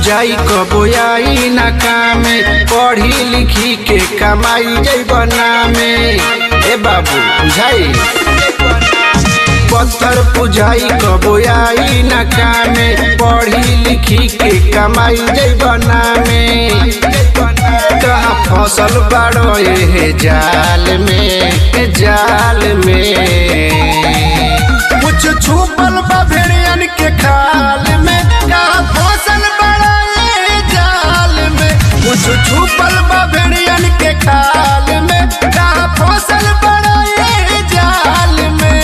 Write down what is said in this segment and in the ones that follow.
पुजाई कबो आई ना कामे, पढ़ी लिखी के कमाई जैब नामे। ए बाबू बुझाई पत्थर पुजाई कबो आई ना कामे, पढ़ी लिखी के कमाई जैब नामे। कहाँ फसल बाड़ो ए जाल में, जाल में कुछ छुपल बा भेड़ियन के खाल में। कहाँ फसल बाड़ो ए जाल में, कुछ छुपल बा भेड़ियन के खाल में। कहाँ फसल बाड़ो ए जाल में।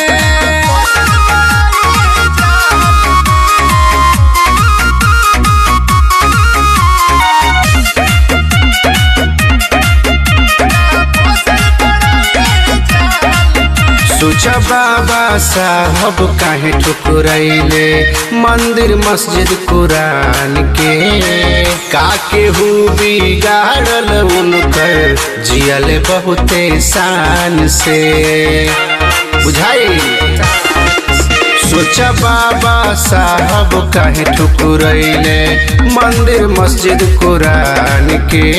सोचा बाबा साहब काहे ठुकराइले मंदिर मस्जिद कुरान के। काके हु बिगाड़ल उनकर जियल बहुते शान से। बुझाई सोचा बाबा साहब काहे ठुकराइले मंदिर मस्जिद कुरान के।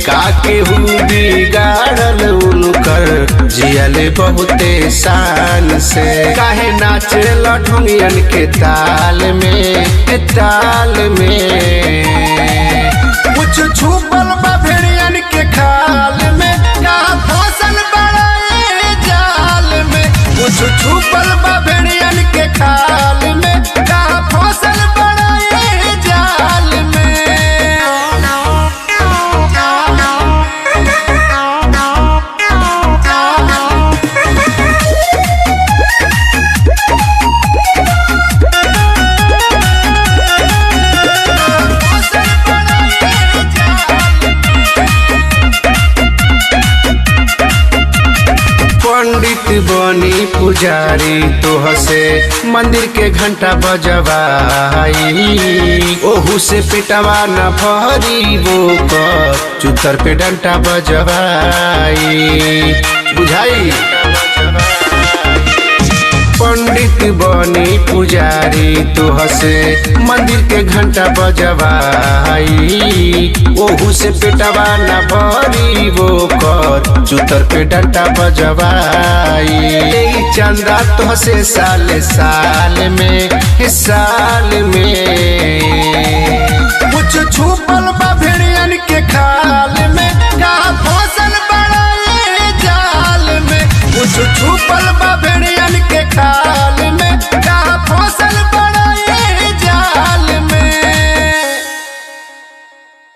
काके हु बिगाड़ल उनकर जियल बहुते शान से। काहे नाचे ढोंगियन के ताल में, ताल में कुछ छुपल बा भेड़ियन के खाल में। कहाँ फसल बाड़ो ए जाल में, कुछ छुपल बा भेड़ियन के खाल में। कहाँ फसल बाड़ो ए जाल में। पंडित बनी पुजारी तोह से मंदिर के घंटा बजवाई। ओहू से पेटवा न भरी वो कर चुतर पे डंटा बजवाई। बुझाई पंडित बनी पुजारी तोह से मंदिर के घंटा बजवाई। ओहू से पेटवा न भरी वो कर चुतर पे डंटा बजवाई। चंदा तोह से साल साल में, साल में